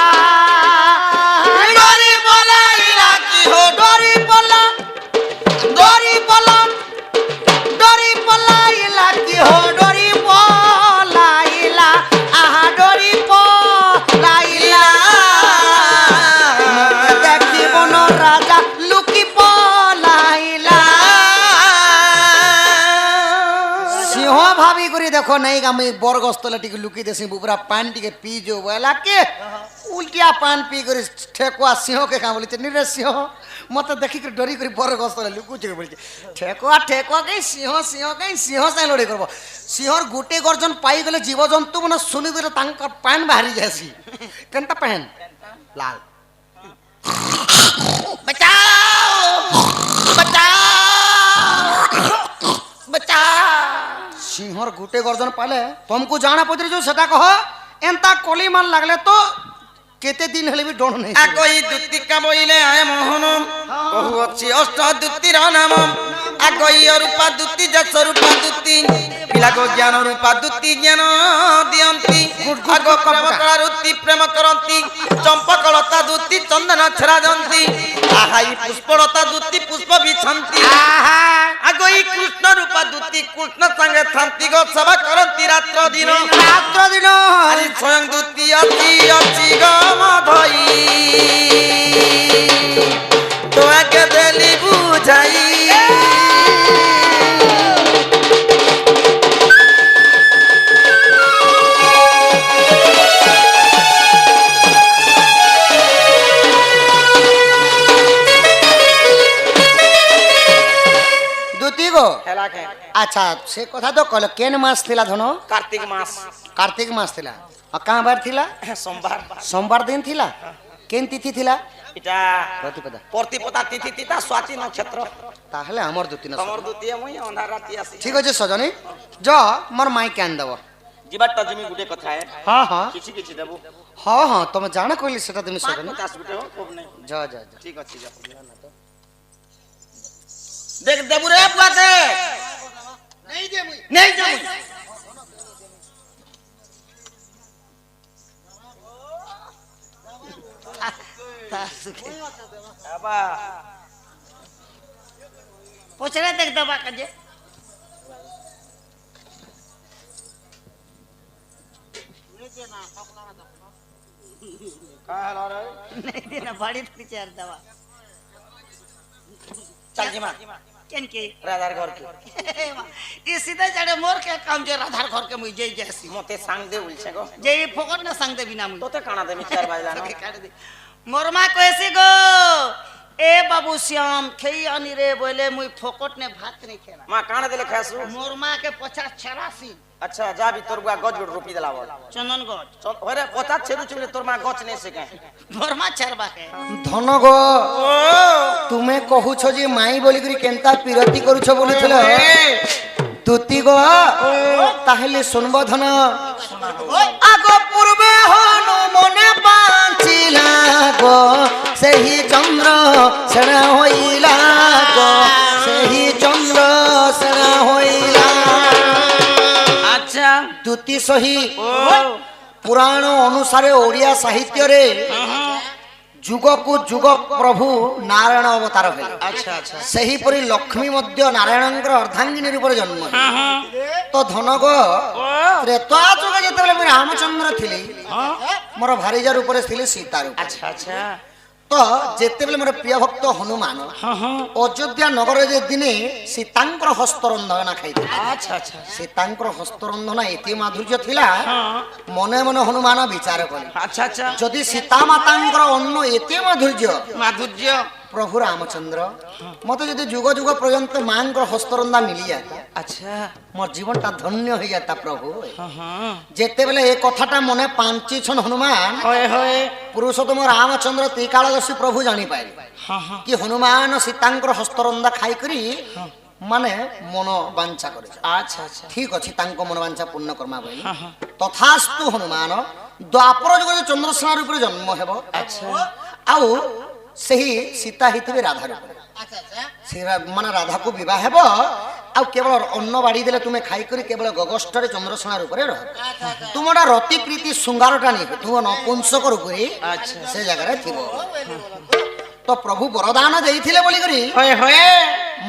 ডরি বলাইলা কি হো ডরি পলা ডরি পলা ডরি পলাইলা কি হো ডরি পলাইলা আহা ডরি পলাইলা দেখি বন রাজা লুকি পলাইলা সিংহ ভাবি করে দেখো নাই আমি বরগছ তলে টিকে লুকি দেছি বুবরা পানি টিকে পি যো বলা কে উল্টিয়া পান পি করে ঠেকুয়া সিংহকে কাঁ বলিছে নিরে সিংহ মতো দেখি করে ডরি করে বড় গছরে লুকুছে বলিছে ঠেকুয়া কে সিংহ সাই লড়াই করব সিংহর গোটে গর্জন পাই গেলে জীবজন্তু মানে শুনি দিলে তাঙ্কর প্যান বাহারি যাসি কেনটা প্যান লাল সিংহর গোটে গর্জন পালে তুমকু জানা পড়ি সেটা কহ এন্তা কলি মাল লাগলে তো কেতে দিন হলে বি ডর নেই আগই দুতিকা বইলে আয় মোহন বহু ଅଛି অষ্ট দুতির নাম আগই রূপা দুতি যশ রূপা দুতি পিলাগো জ্ঞান রূপা দুতি জ্ঞান দিয়ନ୍ତି আগ প্রেম কলা রুতি প্রেম করନ୍ତି চম্পকলতা দুতি চন্দন ছড়াজନ୍ତି আহাই পুষ্পলতা দুতি পুষ্প বিছନ୍ତି আগই কৃষ্ণ রূপা দুতি কৃষ্ণ সঙ্গে থাନ୍ତି গো সভা করନ୍ତି রাত্র দিন আরে স্বয়ং দুতি অতি গো মধই তো আগে দেলি বুঝাই দুতি গো হেলা কে আচ্ছা সে কথা তো কল কেন মাস থিলা ধন কার্তিক মাস কার্তিক মাস থিলা আর কাঁ বার থিলা সোমবার সোমবার দিন থিলা কেন তিথি থিলা এটা প্রতিপদা প্রতিপদা তিথি তিতা স্বাতি নক্ষত্র তাহলে আমার দুতি না তোমার দ্বিতীয় মই অন্ধার রাতি আসি ঠিক আছে সজনী য মোর মাই কেন দেব ଯିବାଟା ଜିମି ଗୁଟେ କଥା ହେ হ্যাঁ হ্যাঁ କିଛି କିଛି দেবো হ্যাঁ হ্যাঁ তুমি জানা কইলি সেটা তুমি সজনী 50 গুটে হো খুব নাই যা যা যা ঠিক আছে যা দেখ দেবু রে পুয়াতে নেই দে মুই নেই যাবি বাবা পছরে দেখ দেবা কাজে का हला रे नहीं देना बाड़ी पीछे আর দেবা चल जिमा কেন के राधार घर के ये सीधा चढ़े मोर के काम जे राधार घर के मुई जई जैसी मते सांग दे उलछे गो जे फोकट ना संग दे बिना मुई तोते काना दे मिचार बाजला ना काट दे मोर मा कैसे गो ए बाबू श्याम खेई आनी रे बोले मुई फोकट ने भात नहीं खेला मां काना देले खासु मोर मा के 50-86 अच्छा जा भी तोर गुआ गज गुड़ रोपी देला बोल चंदन गज होरे 50 छेरु चुले तोर मां गच नहीं सके मोर मा चरबा के ধন গো তুমি কহুছ যে মাই বলি করি কেনতা পিরতি করুছ বলিছিল দুতি গো তাহলে শুনব ধন আগ পূর্বে হনু মনে পাঁচিলা গো সেই চন্দ্র সেনা হইলা গো সেই চন্দ্র সেনা হইলা अच्छा দুতি সহি পুরাণ অনুসারে ওড়িয়া সাহিত্যরে যুগকু যুগ প্রভু নারায়ণ অবতার হইলে अच्छा अच्छा সেহিপরি লক্ষ্মী মধ্য নারায়ণଙ୍କର অর্ধাঙ্গিনী রূপে জন্ম তো ধনগ ত্রেতা যুগে যেତେବେଳେ ମୁଁ ରାମଚନ୍ଦ୍ର ଥିଲି ମୋର ଭାରିଜା ରୂପରେ ଥିଲି ସୀତା ରୂପ अच्छा अच्छा ତ ଯେତେବେଳେ ମୋର ପ୍ରିୟ ଭକ୍ତ ହନୁମାନ ଅଯୋଧ୍ୟା ନଗରରେ ଦିନେ ସୀତାଙ୍କର ହସ୍ତରନ୍ଧନା ଖାଇଥିଲେ अच्छा अच्छा ସୀତାଙ୍କର ହସ୍ତରନ୍ଧନା ଏତେ ମାଧୁର୍ଯ୍ୟ ଥିଲା ମନେ ମନେ ହନୁମାନ ବିଚାର କଲେ अच्छा अच्छा ଯଦି ସୀତା ମାତାଙ୍କର ଅନ୍ନ ଏତେ ମାଧୁର୍ଯ୍ୟ माधुर्य প্রভু রামচন্দ্র মতো যদি যুগ যুগ পর্যন্ত মাঙ্কর হস্তরন্ধা মিলি যায় अच्छा মোর জীবনটা ধন্য হয়ে যায় প্রভু हाँ যেতেবেলে এই কথাটা মনে পাঞ্চিছন হনুমান होए होए পুরুষোত্তম রামচন্দ্র ত্রিকালদর্শী প্রভু জানি পাইলে हाँ हाँ কি হনুমান সীতাঙ্কর হস্তরন্ধা খাই করি মানে মন বাঞ্ছা করেছে अच्छा अच्छा ঠিক আছে তাঙ্ক মন বাঞ্ছা পূর্ণ কর্মা বলি हाँ हाँ তথাস্তু হনুমান দ্বাপর যুগরে চন্দ্রসেনা রূপে জন্ম হেব अच्छा আউ ସେହି ସୀତା ହେଇଥିବେ ରାଧା ରୂପରେ ସେ ମାନେ ରାଧାକୁ ବିବାହ ହେବ ଆଉ କେବଳ ଅନ୍ନ ବାଢି ଦେଲେ ତୁମେ ଖାଇକରି କେବଳ ଗଗଷ୍ଟରେ ଚନ୍ଦ୍ରସେନା ରୂପରେ ରହ ତୁମଟା ରତି ପ୍ରୀତି ଶୃଙ୍ଗାରଟା ନେଇ ତୁମ ନପୁଂସକ ରୂପରେ ସେ ଜାଗାରେ ଥିବ ତ ପ୍ରଭୁ ବରଦାନ ଦେଇଥିଲେ ବୋଲିକରି होए होए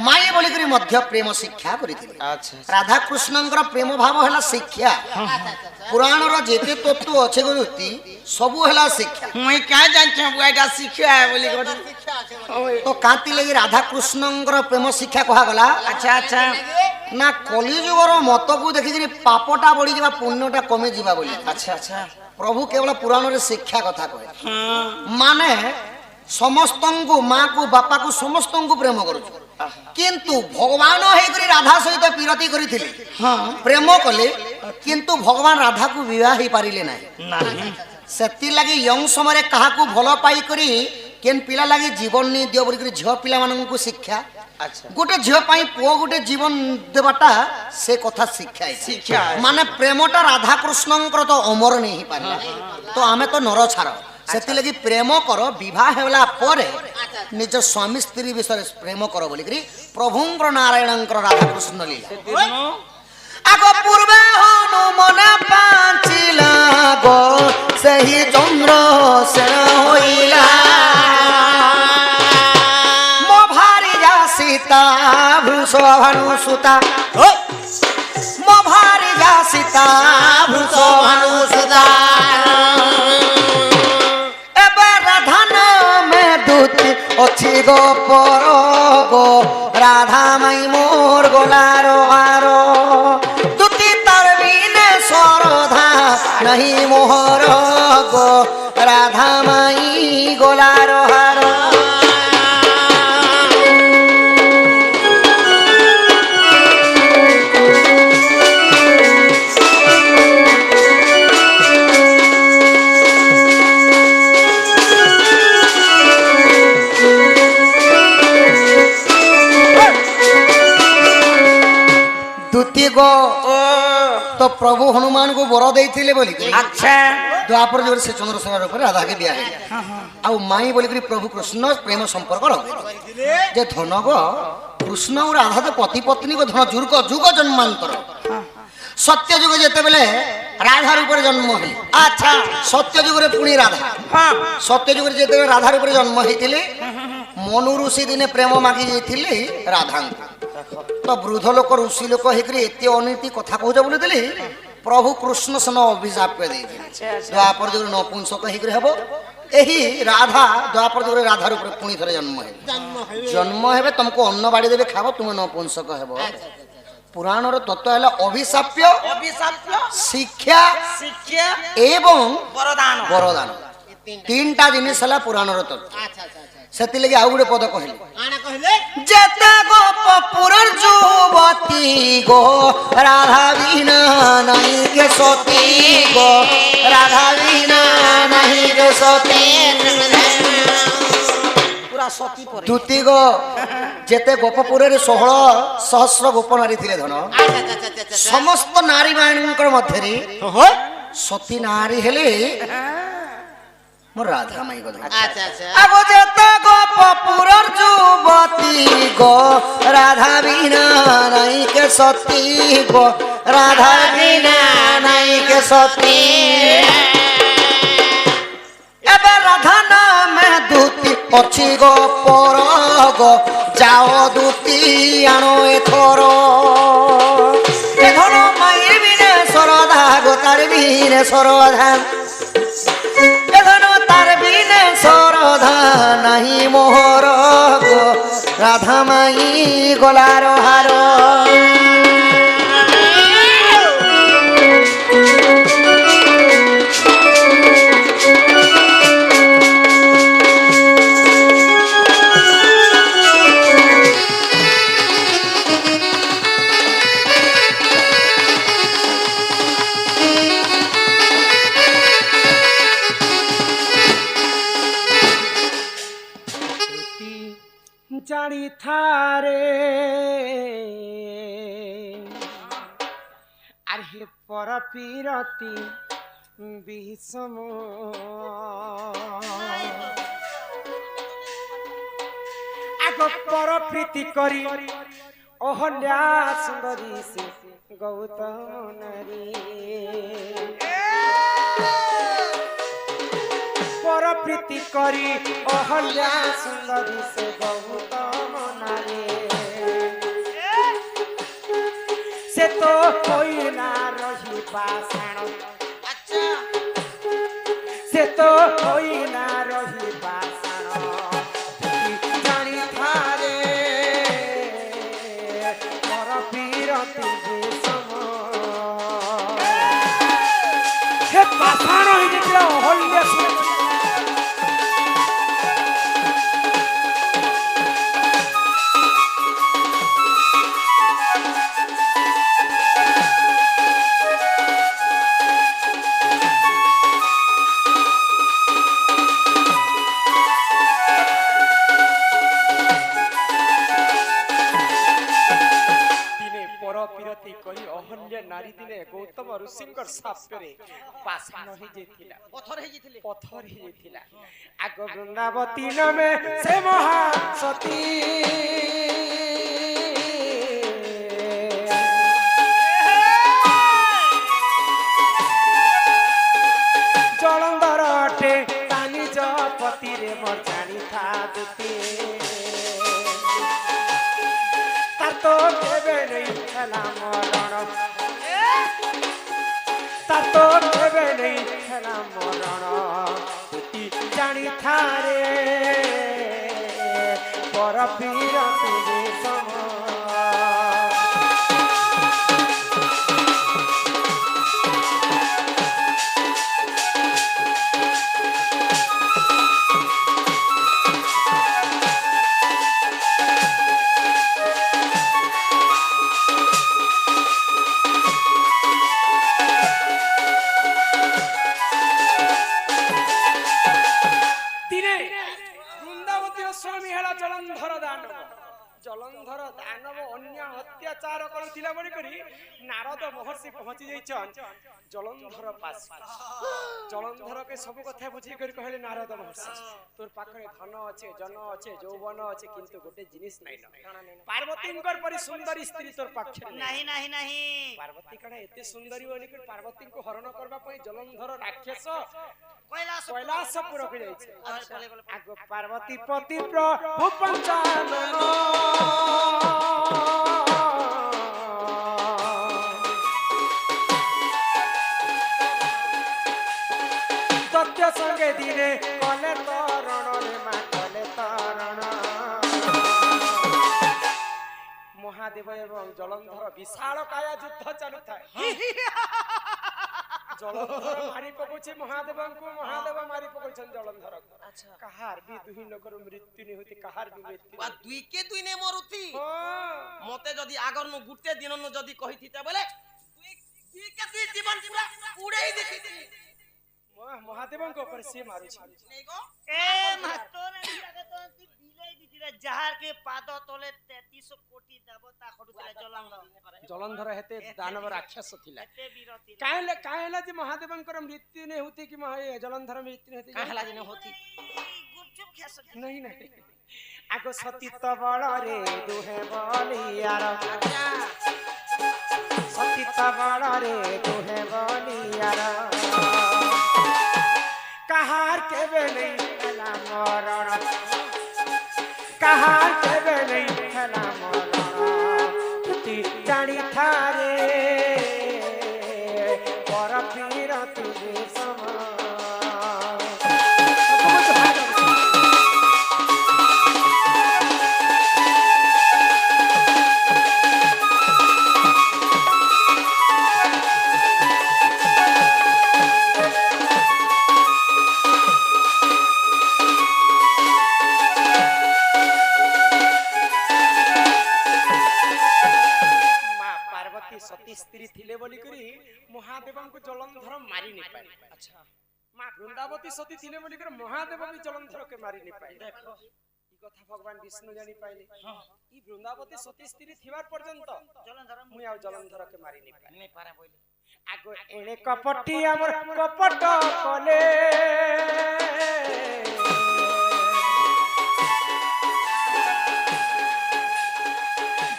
ମାଇ ବୋଲିକରି ମଧ୍ୟ ପ୍ରେମ ଶିକ୍ଷା କରିଥିଲେ अच्छा ରାଧାକୃଷ୍ଣଙ୍କର ପ୍ରେମ ଭାବ ହେଲା ଶିକ୍ଷା ପୁରାଣର ଯେତେ ତତ୍ତ୍ୱ ଅଛି ଗୁରୁତି ସବୁ ହେଲା ଶିକ୍ଷା मुई क्या जानछे बुआटा सिखिया है बोली गडी ତ କାନ୍ତି ଲାଗି ରାଧାକୃଷ୍ଣଙ୍କର ପ୍ରେମ ଶିକ୍ଷା କୁହାଗଲା अच्छा अच्छा ନା କଲିଯୁଗର ମତକୁ ଦେଖିକିରି ପାପଟା ବଢିଯିବା ପୁଣ୍ୟଟା କମିଯିବା ବୋଲି अच्छा अच्छा প্রভু কেবল পুরাণরে শিক্ষা কথা কহে মানে সমস্তঙ্কু মাকু বাপাকু সমস্তঙ্কু প্রেম করুଛୁ কিন্তু ভগবান ହେଇକରି রাধা সহিত বিরতি করিଥିଲେ প্রেম কলে কিন্তু ভগবান রাধাকু বিবাহ ହେଇ ପାରିଲେ ନାହିଁ ସେଥି ଲାଗି ୟଙ୍ଗ ସମୟରେ କାହାକୁ ଭଲ ପାଇ କରି କେନ୍ ପିଲା ଲାଗି ଜୀବନ ନି ଦିଅ ବୋଲି କରି ଝିଅ ପିଲାମାନଙ୍କୁ ଶିକ୍ଷା ଗୋଟେ ଝିଅ ପାଇଁ ପୁଅ ଗୋଟେ ଜୀବନ ଦେବାଟା ସେ କଥା ଶିକ୍ଷା ମାନେ ପ୍ରେମଟା ରାଧା କୃଷ୍ଣଙ୍କର ତ ଅମର ନେଇ ହେଇପାରିଲା ତ ଆମେ ତ ନର ଛାର ସେଥିଲାଗି ପ୍ରେମ କର ବିବାହ ହେଲା ପରେ ନିଜ ସ୍ୱାମୀ ସ୍ତ୍ରୀ ବିଷୟରେ ପ୍ରେମ କର ବୋଲିକିରି ପ୍ରଭୁଙ୍କର ନାରାୟଣଙ୍କର ରାଧାକୃଷ୍ଣ ଲୀଳା ଆଗ ପୂର୍ବେ ହନୁ ମନେ ପାଞ୍ଚିଲା ଗೋ ସେହି ଚନ୍ଦ୍ର ସେନ ହୋଇଲା ମୋ ଭାରିଜା ସୀତା ବୃଷଭାନୁ ସୁତା ମୋ ଭାରିଜା ସୀତା ବୃଷଭାନୁ ସୁତା ଅଛି গো পর গো রাধা মাই মোর গোলার হার দুতি তার বিনে সরধা নাহি মোহর গো রাধা মাই গোলার হার तो प्रभु हनुमान को बर देइथिले बोली अच्छा द्वापर जोर से चंद्रसेना ऊपर राधा के बिया आ माई बोली प्रभु कृष्ण प्रेम संपर्क रखे जे धन गो कृष्ण और राधा तो पति पत्नी को धन जुग जुग जन्मांतर सत्य जुग जेते बेले राधा रूप जन्म होई अच्छा सत्य जुग रे पुणी राधा सत्य जुग रे जेते राधा रूप जन्म होइथिले मनु ऋषि दिने प्रेम मागी जाइथिले राधा तो वृद्ध लोक ऋषि लोक होकर एत अनीति कथा कह बोली प्रभु कृष्ण सन अभिशाप कर द्वापर जुग नपुंसक हो यही राधा द्वापर जुग राधा रूप पुणी थे जन्म हे तुमको अन्न बाड़ी देवे खाव तुम नपुंसक हो पुराण तत्व है अभिशाप्य शिक्षा एवं वरदान तीन टा जिनिस है पुराण तत्व से आउ गोटे पद कहले जेते गोपुर जुवती गो राधा बिना नहीं के सती गो राधा बिना नहीं के सती पूरा सती पर दुती गो जेते गोपपुर रे 16 सहस्र गोप नारी थिले धन समस्त नारी मानकर मध्य रे सती नारी हेले मोर राधा माई गो अच्छा अच्छा अब जेते गोपपुर जुवती गो राधा बिना नहीं के सती गो राधा बिना नहीं के सती एबे राधा नाम दूती अछि गो पर गो जाओ दूती आनो एथरो ए धनो माई बिना सरधा गो तार बिना सरधा सरधा नहीं मोहर गो राधा माई गोलार हार जानी थारे अरे पर पीरती विषम आग पर प्रीति करी अहल्या सुंदरी से गौतम नारी पर प्रीति करी अहल्या सुंदरी से गौतम नारी से तो कोई ना रही पाषाण अच्छा से तो कोई ना रही पाषाण जानी थारे पर पीरती विषम ପାଷାଣ ହେଇଯାଇଥିଲା ଅହଲ୍ୟା ଶୁଣି कही अहल्य नारी दिने गौतम ऋषिंकर साप्ୟରେ पाषाण ही जेथिला पत्थर ही जेथिला आग वृंदावती नमे से महासती जलंधर अटे तानी जपति रे मोर जानी था दुते तो केबे नहीं खेला मरण तो केबे नहीं खेला मरण जानी थारे पर पीर तुझे सम जलंधर दानव अन्य अत्याचार करथिला बड़ी करी नारद महर्षि पहुंची जाइछन जलंधर पास जलंधर के सब कथा बुझी कर कहले नारद महर्षि तोर पाखरे धन अछि जन अछि यौवन अछि किंतु गोटे जिनिस नै न पार्वतींकर परि सुंदरी स्त्री तोर पाखरे नहीं पार्वती कणे एते सुंदरी बनी कर पार्वती को हरण करबा पई जलंधर राक्षस कैलाशपुर के जाइछे आग पार्वती पति प्रभु पंचानन सत्य संगे दिने कले तरण रे मा कले तरण महादेव एवं जलंधर विशाल काया युद्ध चलु थाए जलंधर मारी पकोछि महादेव मारी पकोछन जलंधर अच्छा कहार भी दुही लोकर मृत्यु नै होती कहार भी मृत्यु बा दुई के दुई ने मरुथी मते जदी आगर नु गुटे दिन नु जदी कहिथिता बोले दुई के दुई जीवन पूरा उड़ेई देखिथि महादेव को ऊपर से मारू छी नहीं गो ए महतो ने लगे तो बिलाई दिथिरा जहार के पाद तले 3300 कोटी देवता खडुतिला जलंधर हेते दानव राक्षस थिला एते वीरती काहेला जे महादेवंकर मृत्यु नै होती कि जलंधर मृत्यु होती काहेला जे न होती गुपचुप खेस नहीं आगो सतीत बळ रे दुहे बलियार सतीत बळ रे दुहे बलियार कहार केबे नहीं खेला मरण कहार केबे नहीं खेला मरण ती जानी थारे पर पीर तुझे समा सती स्त्री थिले बोली करी महादेव को जलंधर मारी नहीं पाए अच्छा मां वृंदावती सती थिले बोली कर महादेव भी जलंधर के मारी नहीं पाए देखो ई कथा भगवान विष्णु जानी पाइले हां ई वृंदावती सती स्त्री थिवार पर्यंत जलंधर मुई आ जलंधर के मारी नहीं पारे बोले आगो एणे कपटी हमर कपट कले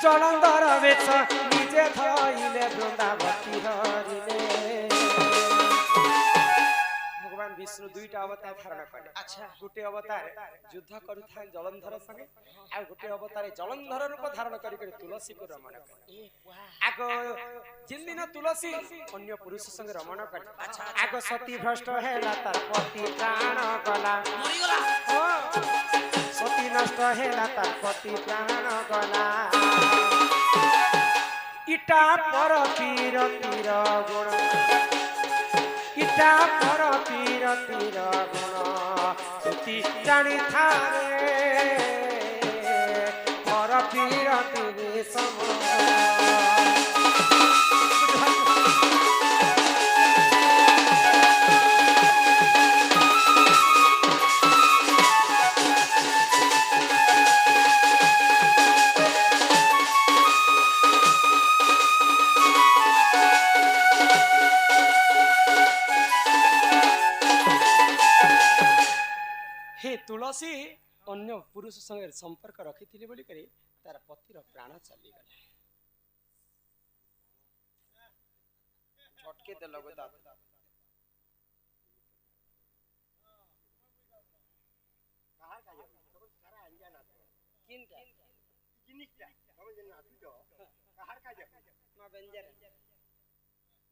जलंधर वेश निजे धइले वृंदावती हरिले भगवान विष्णु दुईटा अवतार धारण कले अच्छा गुटे अवतार युद्ध करूथा जलंधर संगे आ गुटे अवतार जलंधर रूप धारण करी तुलसी को रमण करे आगो जिन दिन तुलसी अन्य पुरुष संगे रमण करे अच्छा आगो सती भ्रष्ट हेला तार पति प्राण गला मरि गला सती नष्ट हेला तार पति प्राण गला इटा पर पीर पीर गुण এইটা পর পীরতির গুণ তুতি জানি থারে পর পীরতির সম ତୁଳସୀ ଅନ୍ୟ ପୁରୁଷ ସଙ୍ଗରେ ସମ୍ପର୍କ ରଖିଥିଲେ ବୋଲିକରି ତାର ପତିର ପ୍ରାଣ ଚାଲିଗଲା। ଝଟକେ ଦେଲ ଗୋଦା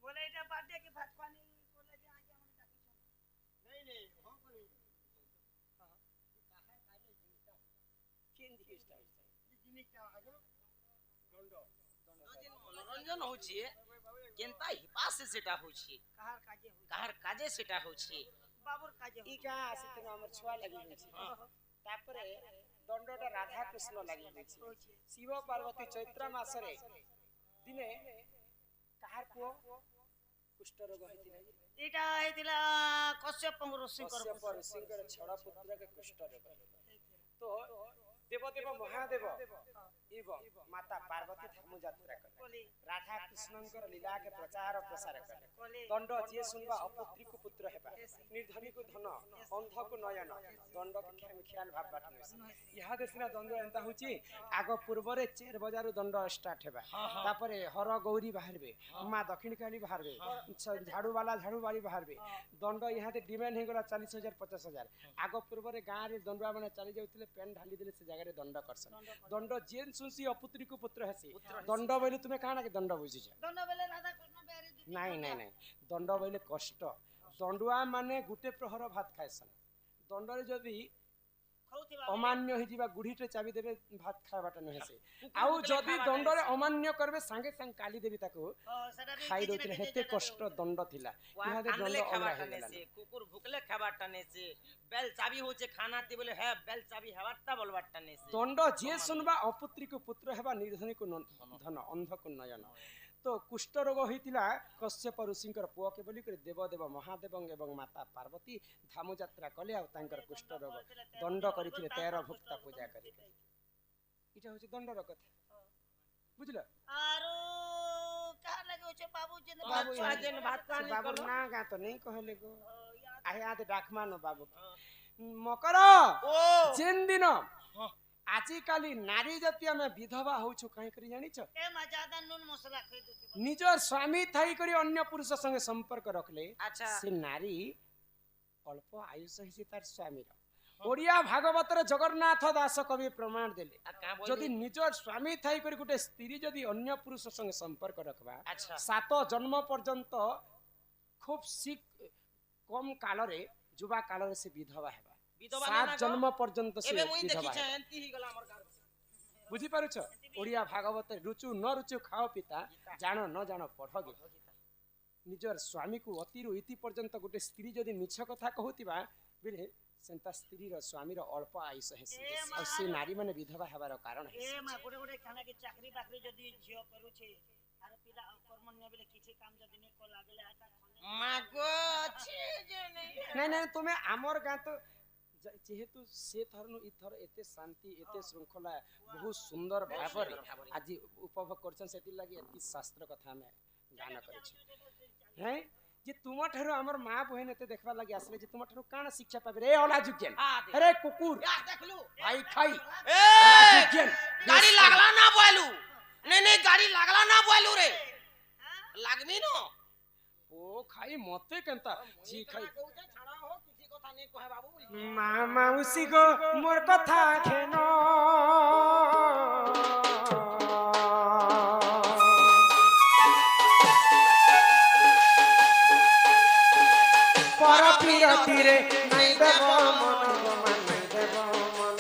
बोले এটা বার্থডे के भात पानी बोले जे आगे हम डाकी नहीं नहीं हम कोनी मनोरंजन होछि केनता हिपासे सेटा होछि काहर काजे सेटा होछि बाबुर काजे इ का आसित हमर छुआ लागि होछि तापरे दंडटा राधा कृष्ण लागि होछि शिव पार्वती चैत्र मासरे दिने काहर को कुष्ठ रोग हेतिला एटा हेतिला कश्यप ऋषिकर छड़ा पुत्र के कुष्ठ रोग तो देवदेव महादेव एव माता पार्वती धर्म यात्रा कले राधा कृष्णकर लीला के प्रचार प्रसार कले दंड जे सुनबा अपुत्री को पुत्र हेबा निर्धनी को धन अंध को नयन दंड के ख्याल भाव बाटन यहा देसिना दंड एंता होची आगो पूर्व रे 4 बजारु दंड स्टार्ट हेबा तापरे हर गौरी बाहरबे मां दक्षिण काली बाहरबे झाड़ू वाली बाहरबे दंड यहा ते डिमांड हे गला 40000 50000 आगो पूर्व रे गां रे दंडवा माने चली जाउतले पेन ढाली देले से जगह रे दंड करसन दंड जेन सुसी अपुत्री को पुत्र हसी दंड बोले तुमे काना के दंड बुझी छ दंड बोले राधा कृष्ण बेरी नहीं दंड बोले कष्ट दंडुआ माने गुटे प्रहर भात खायसन दंड रे जदी अमान्य हो जीवा गुढ़ीटे चाबी देबे भात खाबाटा न हेसे आउ जदी दंड रे अमान्य करबे संगे संग काली देवी ताको खाई दोथिले हेते कष्ट दंड थिला इहा दे दंड ओला हेला कुकुर भुकले खाबाटा ने से बेल चाबी होचे खाना ती बोले है बेल चाबी हवाटा बोलबाटा ने से दंड जे सुनबा अपुत्री को पुत्र हेबा निर्धनी को धन अंध को नयन तो कुष्ठ रोग होइतिला कश्यप ऋषिकर पुआ के बोली करे देवदेव महादेव एवं माता पार्वती धाम यात्रा कले आ तांकर कुष्ठ रोग दंड करिथिले 13 भक्ता पूजा करी इटा होचे दंडर कथा बुझला आरो कहार लगे होचे बाबू जिन भात पानी बाबू ना गा तो नहीं कहले गो आहे आते डाकमा न बाबू मकर ओ जेन दिन आजि काली नारी जाति में विधवा होछु काहे करी जानि छ ए मा ज्यादा नून मसाला खइ दो निजर स्वामी थाई करी अन्य पुरुष संगे संपर्क रखले अच्छा से नारी अल्प आयुष हिसी तार स्वामी रो ओडिया भागवत रे जगन्नाथ दास कवि प्रमाण देले जदि निजर स्वामी थाई करी गुटे स्त्री जदि अन्य पुरुष संगे संपर्क रखबा अच्छा 7 जन्म पर्यंत खूब कम काल रे युवा काल रे से विधवा हेबा 7 जन्म पर्यंत से विधवा बुझी पारुछ ओडिया भागवत रुचु न रुचु खाओ पिता जानो न जानो पढ़गे निजर स्वामी को अतिरु इति पर्यंत गुटे स्त्री जदि मिछ कथा कहूतिबा बिले सेंता स्त्री रो स्वामी रो अल्प आयुष हेसी और से नारी माने विधवा हेबार कारण ए मा गोटे खाना के चाकरी बाकरी जदि झियो करूछे आरो पिला कर्मण्य बेले किछि काम जदि ने को लागले आता मागो छी जे नहीं तुम्हें आमर गां तो जेहेतु से थरनु इ थर एते शांति एते श्रृंखला बहुत सुंदर भाबरे आज उपभोग करछन सेति लागि एति शास्त्र कथा में गान करे छी हैं जे तुम ठरो हमर मां बहन एते देखबा लागि आसले जे तुम ठरो काना शिक्षा पाबे रे ओला जुकेन अरे कुकुर देखलु भाई खाई ए गाड़ी लागला ना बोलू नहीं गाड़ी लागला ना बोलू रे लागमी न ओ खाई मते केनता जी खाई छाड़ा हो किसी कथा नहीं कहे बाबू मामा उसी को मोर कथा खेनो पर पिरती रे नहीं देबो मन नहीं देबो मन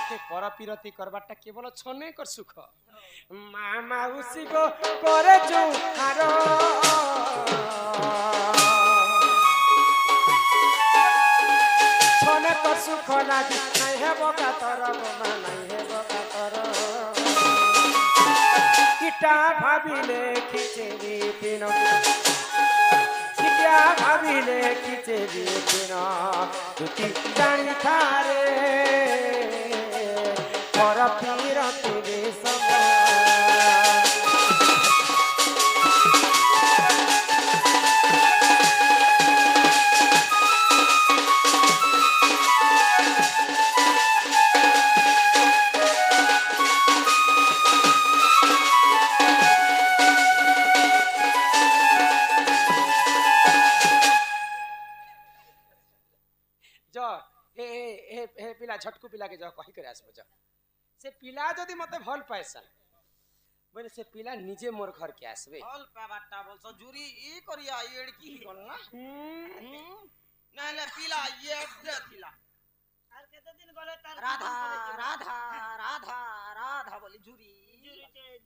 के पर पिरती करबाटा केवल छने कर सुख मामा उसी को करे जो हारो छने कर सुख लागी नहीं है बका तर गोमा नहीं है बका तर किटा भाबिले खिचे दिन किटा भाबिले खिचे दिन तुती जानी थारे पर पिरती रे सब पिला झटकू पिला के जा कहि करे आसबो जा से पिला जदी मते भल पाएसन बोले से पिला निजे मोर घर के आसबे भल पाबाटा बोलसो जुरी ई करिया एड की कोन ना नाले पिला ये थिला আর কত দিন গলে তার राधा राधा राधा राधा बोली जुरी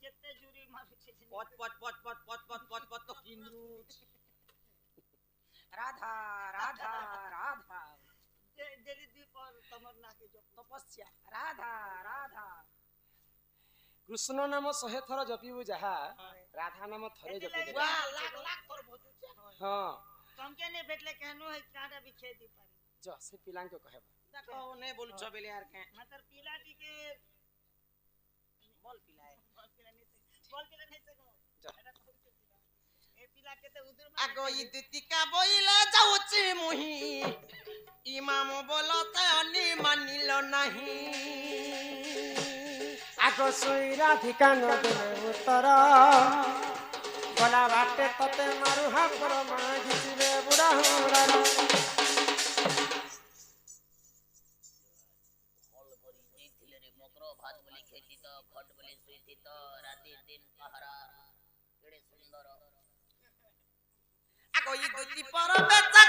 যেতে জুরি মারছে पच पच पच पच पच पच पच पच तो किंदू राधा राधा राधा ডেলি দুই পর তোমার নাকে तपस्या राधा राधा कृष्ण नाम 100 थर जपिबु जहा राधा नाम थरे जपिबु वाह लाख लाख तोर भोजुचे हां তমকে নে भेटले केहनु है काडा भी खेती पारी जो से पिलां के कहबा देखो ने बोल छबेले यार के मतलब पिलाटी के बोल पिलाए बोल पिला नहीं सको जा ए पिला के तो उधर आगो ई दितिका बोइले जाउची मुही इमाम बोलते अनि मानिलो नाही आगो सोईरा ठिकान देले उत्तर गला बाटे तते मारु हापर मागिसिबे बुढा हुरा आगो ई दुति पर बेचा